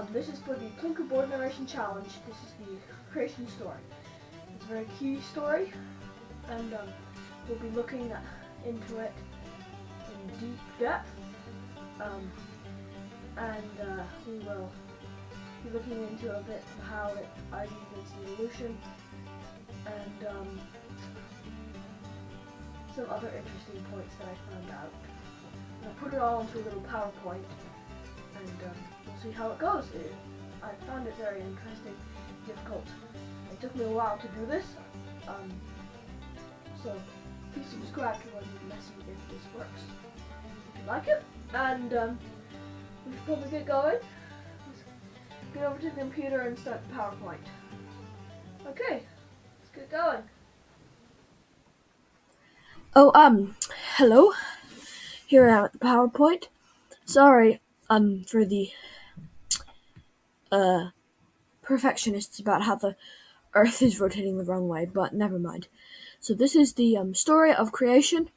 This is for the Plinko board narration challenge. This is the creation story. It's a very key story, and we'll be looking into it in deep depth, and we will be looking into a bit of how it argues against evolution, and some other interesting points that I found out. I'll put it all into a little PowerPoint, and we'll see how it goes. I found it very interesting, difficult. It took me a while to do this, so please subscribe to Messy if this works. If you like it, and we should probably get going. Let's get over to the computer and start the PowerPoint. Okay, let's get going. Hello. Here I am at the PowerPoint. Sorry, for the, perfectionists about how the Earth is rotating the wrong way, but never mind. So this is the, story of creation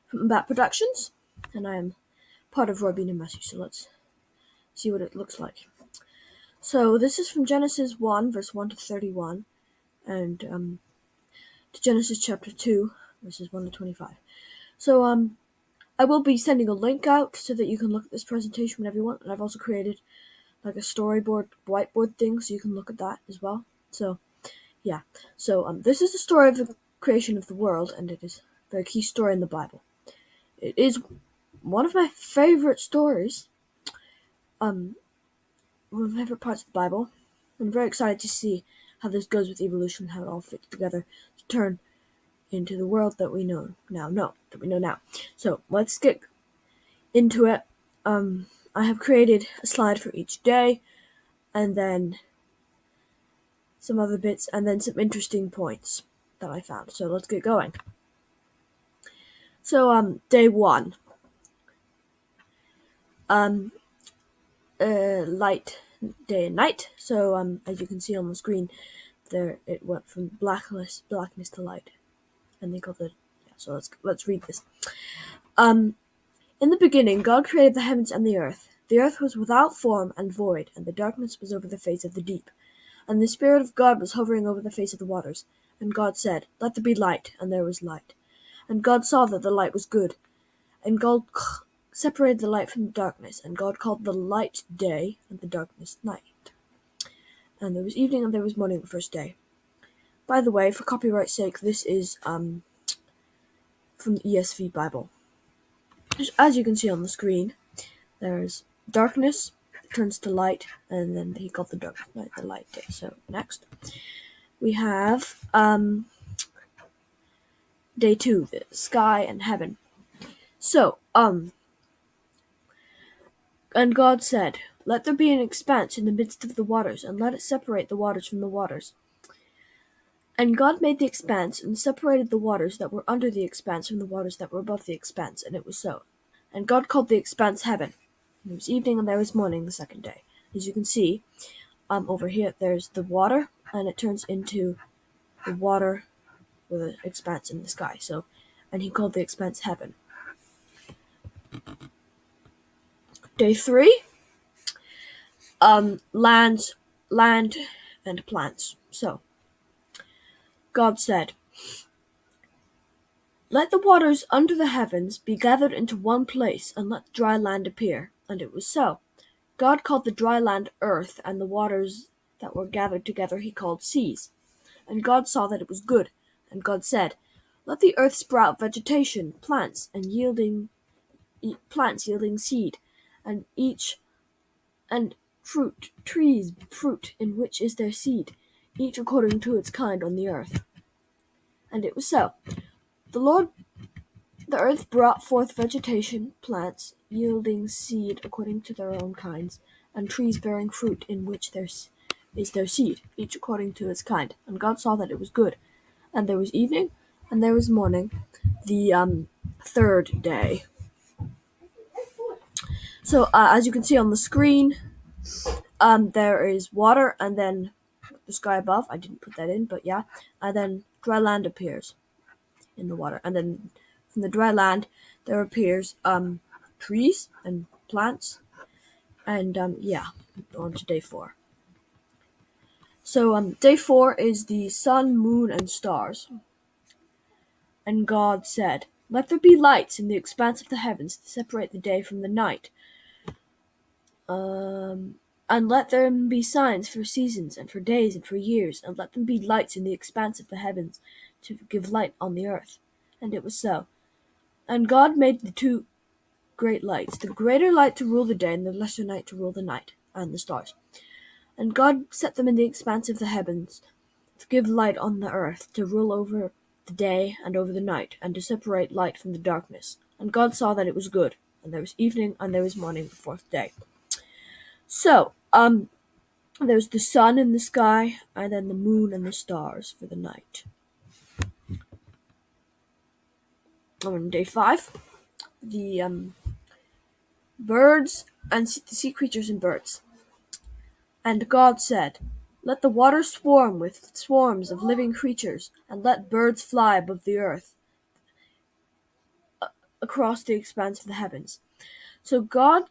from MmmBap Productions, and I am part of Robin and Matthew, so let's see what it looks like. So this is from Genesis 1, verse 1 to 31, and, to Genesis chapter 2, verses 1 to 25. So, I will be sending a link out so that you can look at this presentation whenever you want, and I've also created like a storyboard, whiteboard thing, so you can look at that as well. So, yeah. So, this is the story of the creation of the world, and it is a very key story in the Bible. It is one of my favorite stories, one of my favorite parts of the Bible. I'm very excited to see how this goes with evolution, how it all fits together to turn into the world that we know now. So let's get into it. I have created a slide for each day, and then some other bits, and then some interesting points that I found. So let's get going. So, day 1. Light, day and night. So, as you can see on the screen, there it went from blackness to light, and they called it. Yeah. So let's read this. In the beginning, God created the heavens and the earth. The earth was without form and void, and the darkness was over the face of the deep. And the Spirit of God was hovering over the face of the waters. And God said, "Let there be light," and there was light. And God saw that the light was good. And God separated the light from the darkness. And God called the light day, and the darkness night. And there was evening, and there was morning the first day. By the way, for copyright's sake, this is from the ESV Bible. As you can see on the screen, there's darkness, turns to light, and then he called the darkness night the light day. So next, we have day 2, the sky and heaven. So, and God said, "Let there be an expanse in the midst of the waters, and let it separate the waters from the waters." And God made the expanse, and separated the waters that were under the expanse from the waters that were above the expanse, and it was so. And God called the expanse heaven. And it was evening, and there was morning the second day. As you can see, over here, there's the water, and it turns into the water with an expanse in the sky. So, and he called the expanse heaven. Day 3, land and plants. So, God said, "Let the waters under the heavens be gathered into one place, and let dry land appear." And it was so. God called the dry land earth, and the waters that were gathered together he called seas. And God saw that it was good. And God said, "Let the earth sprout vegetation, plants yielding seed, and trees fruit in which is their seed, each according to its kind on the earth." And it was so. The earth brought forth vegetation, plants yielding seed according to their own kinds, and trees bearing fruit in which there is their seed, each according to its kind. And God saw that it was good. And there was evening, and there was morning, the third day. So, as you can see on the screen, there is water, and then the sky above. I didn't put that in, but yeah. And then dry land appears in the water. And then from the dry land, there appears trees and plants And yeah, on to day 4. So day 4 is the sun, moon, and stars. And God said, "Let there be lights in the expanse of the heavens to separate the day from the night. And let them be signs for seasons and for days and for years, and let them be lights in the expanse of the heavens to give light on the earth." And it was so. And God made the 2 great lights, the greater light to rule the day and the lesser night to rule the night, and the stars. And God set them in the expanse of the heavens to give light on the earth, to rule over the day and over the night, and to separate light from the darkness. And God saw that it was good. And there was evening and there was morning the 4th day. So, there's the sun in the sky, and then the moon and the stars for the night. On day 5, the birds and the sea creatures and birds. And God said, "Let the water swarm with swarms of living creatures, and let birds fly above the earth across the expanse of the heavens." So God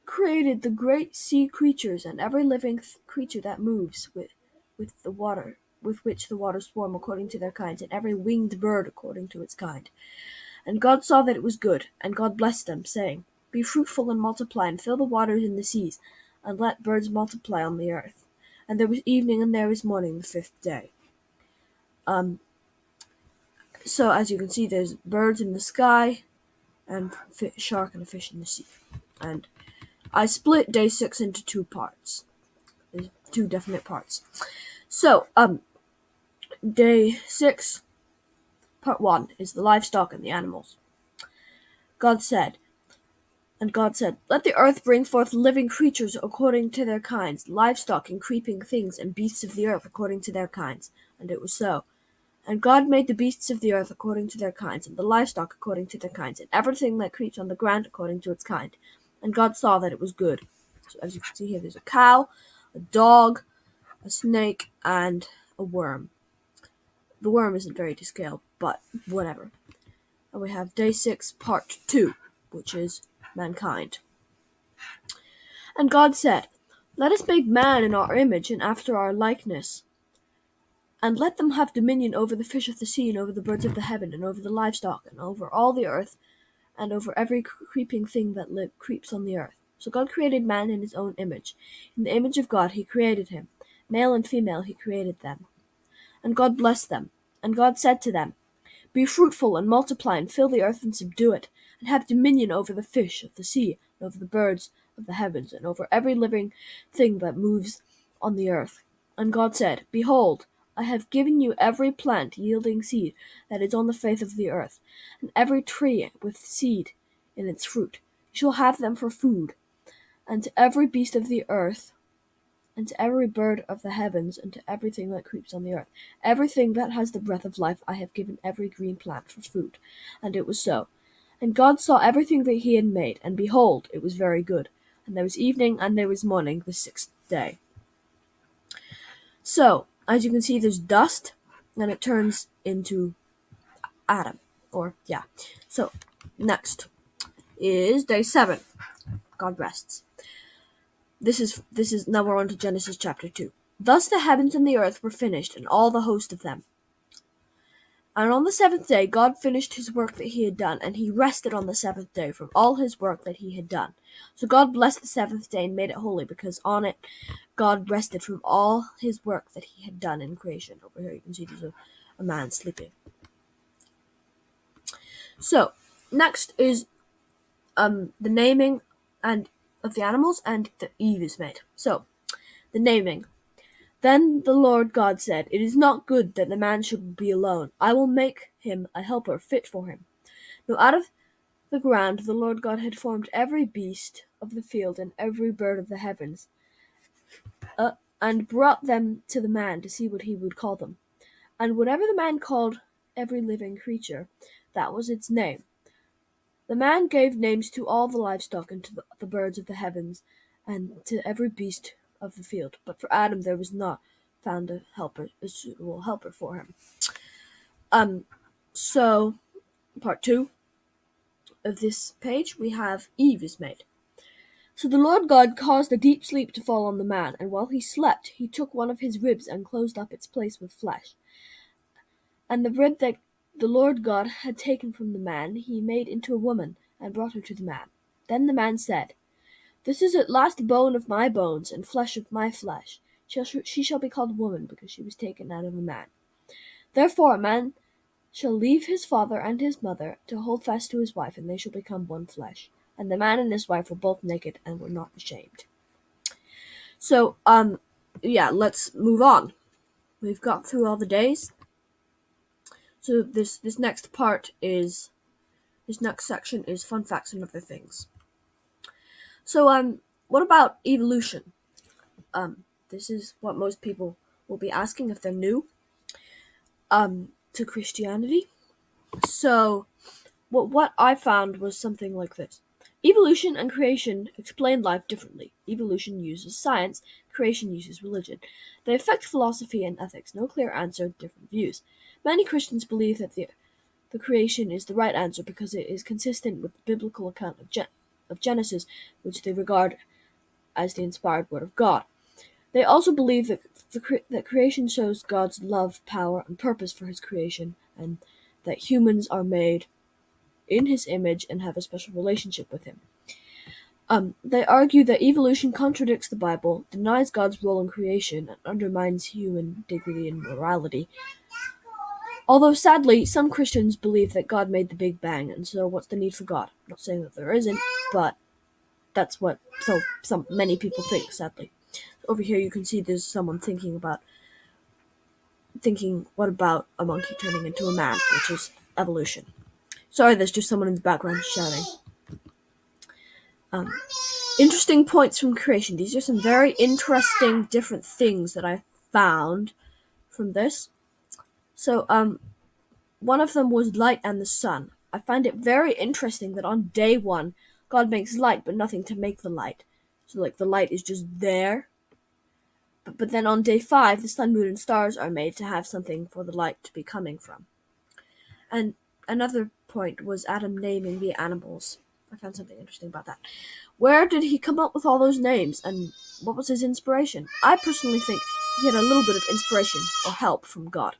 created the great sea creatures and every living creature that moves with the water, with which the waters swarm according to their kinds, and every winged bird according to its kind. And God saw that it was good, and God blessed them, saying, "Be fruitful and multiply, and fill the waters in the seas, and let birds multiply on the earth." And there was evening and there was morning the 5th day. So as you can see, there's birds in the sky, and shark and a fish in the sea. And I split day 6 into 2 parts. There's 2 definite parts. So, day 6, part 1, is the livestock and the animals. God said, "Let the earth bring forth living creatures according to their kinds, livestock and creeping things, and beasts of the earth according to their kinds." And it was so. And God made the beasts of the earth according to their kinds, and the livestock according to their kinds, and everything that creeps on the ground according to its kind. And God saw that it was good. So as you can see here, there's a cow, a dog, a snake, and a worm. The worm isn't very to scale, but whatever. And we have day 6, part 2, which is mankind. And God said, "Let us make man in our image and after our likeness, and let them have dominion over the fish of the sea, and over the birds of the heaven, and over the livestock, and over all the earth, and over every creeping thing that creeps on the earth." So God created man in his own image. In the image of God he created him. Male and female he created them. And God blessed them. And God said to them, "Be fruitful and multiply, and fill the earth and subdue it, and have dominion over the fish of the sea, and over the birds of the heavens, and over every living thing that moves on the earth." And God said, "Behold, I have given you every plant yielding seed that is on the face of the earth, and every tree with seed in its fruit. You shall have them for food. And to every beast of the earth, and to every bird of the heavens, and to everything that creeps on the earth, everything that has the breath of life, I have given every green plant for food." And it was so. And God saw everything that he had made, and behold, it was very good. And there was evening and there was morning the 6th day. So, as you can see, there's dust, and it turns into Adam. So, next is day 7. God rests. This is now we're on to Genesis chapter 2. "Thus the heavens and the earth were finished, and all the host of them. And on the 7th day God finished his work that he had done, and he rested on the 7th day from all his work that he had done. So God blessed the 7th day and made it holy, because on it God rested from all his work that he had done in creation." Over here you can see there's a man sleeping. So, next is the naming and of the animals, and the Eve is made. So, the naming. "Then the Lord God said, It is not good that the man should be alone. I will make him a helper fit for him." Now out of the ground the Lord God had formed every beast of the field and every bird of the heavens, and brought them to the man to see what he would call them. And whatever the man called every living creature, that was its name. The man gave names to all the livestock, and to the birds of the heavens, and to every beast of the field. But for Adam there was not found a suitable helper for him. So part 2 of this page we have Eve is made. So the Lord God caused a deep sleep to fall on the man, and while he slept, he took one of his ribs and closed up its place with flesh. And the rib that the Lord God had taken from the man he made into a woman, and brought her to the man. Then the man said, "This is at last bone of my bones, and flesh of my flesh. She shall be called woman, because she was taken out of a man. Therefore a man shall leave his father and his mother to hold fast to his wife, and they shall become one flesh. And the man and his wife were both naked and were not ashamed." So, yeah, let's move on. We've got through all the days. So this next section is fun facts and other things. So, what about evolution? This is what most people will be asking if they're new, to Christianity. So, what I found was something like this. Evolution and creation explain life differently. Evolution uses science, creation uses religion. They affect philosophy and ethics. No clear answer, different views. Many Christians believe that the creation is the right answer because it is consistent with the biblical account of Genesis, which they regard as the inspired word of God. They also believe that creation shows God's love, power, and purpose for his creation, and that humans are made in his image and have a special relationship with him. They argue that evolution contradicts the Bible, denies God's role in creation, and undermines human dignity and morality. Although sadly, some Christians believe that God made the Big Bang, and so what's the need for God? I'm not saying that there isn't, but that's what many people think, sadly. Over here you can see there's someone thinking, what about a monkey turning into a man, which is evolution. Sorry, there's just someone in the background shouting. Interesting points from creation. These are some very interesting different things that I found from this. So, one of them was light and the sun. I find it very interesting that on day 1, God makes light, but nothing to make the light. So, like, the light is just there. But then on day 5, the sun, moon, and stars are made to have something for the light to be coming from. And another point was Adam naming the animals. I found something interesting about that. Where did he come up with all those names, and what was his inspiration? I personally think he had a little bit of inspiration or help from God.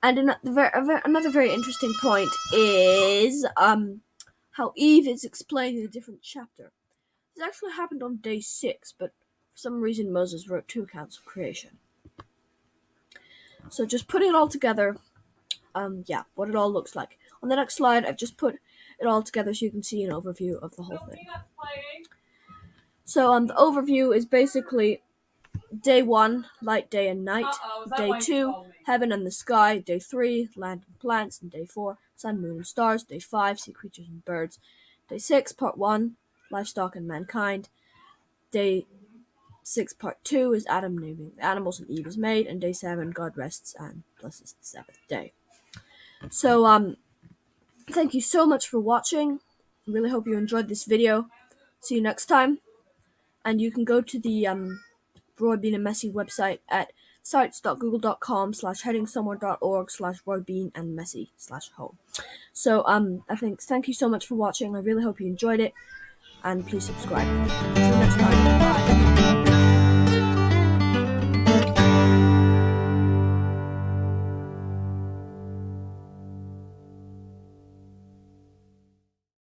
And another very interesting point is how Eve is explained in a different chapter. This actually happened on day 6, but for some reason Moses wrote 2 accounts of creation. So just putting it all together, what it all looks like. On the next slide, I've just put it all together so you can see an overview of the whole thing. So the overview is basically day 1, light, day, and night. Day 2, heaven and the sky. Day 3, land and plants. And day 4, sun, moon, and stars. Day 5, sea creatures and birds. Day 6, part 1, livestock and mankind. Day 6, part 2 is Adam naming the animals and Eve is made. And day 7, God rests and blesses the Sabbath day. So, thank you so much for watching. I really hope you enjoyed this video. See you next time. And you can go to the Roy Bean and Messi website at sites.google.com/headingsomewhere.org/roybeanandmessi/home. So, thank you so much for watching. I really hope you enjoyed it. And please subscribe. See you next time. Bye.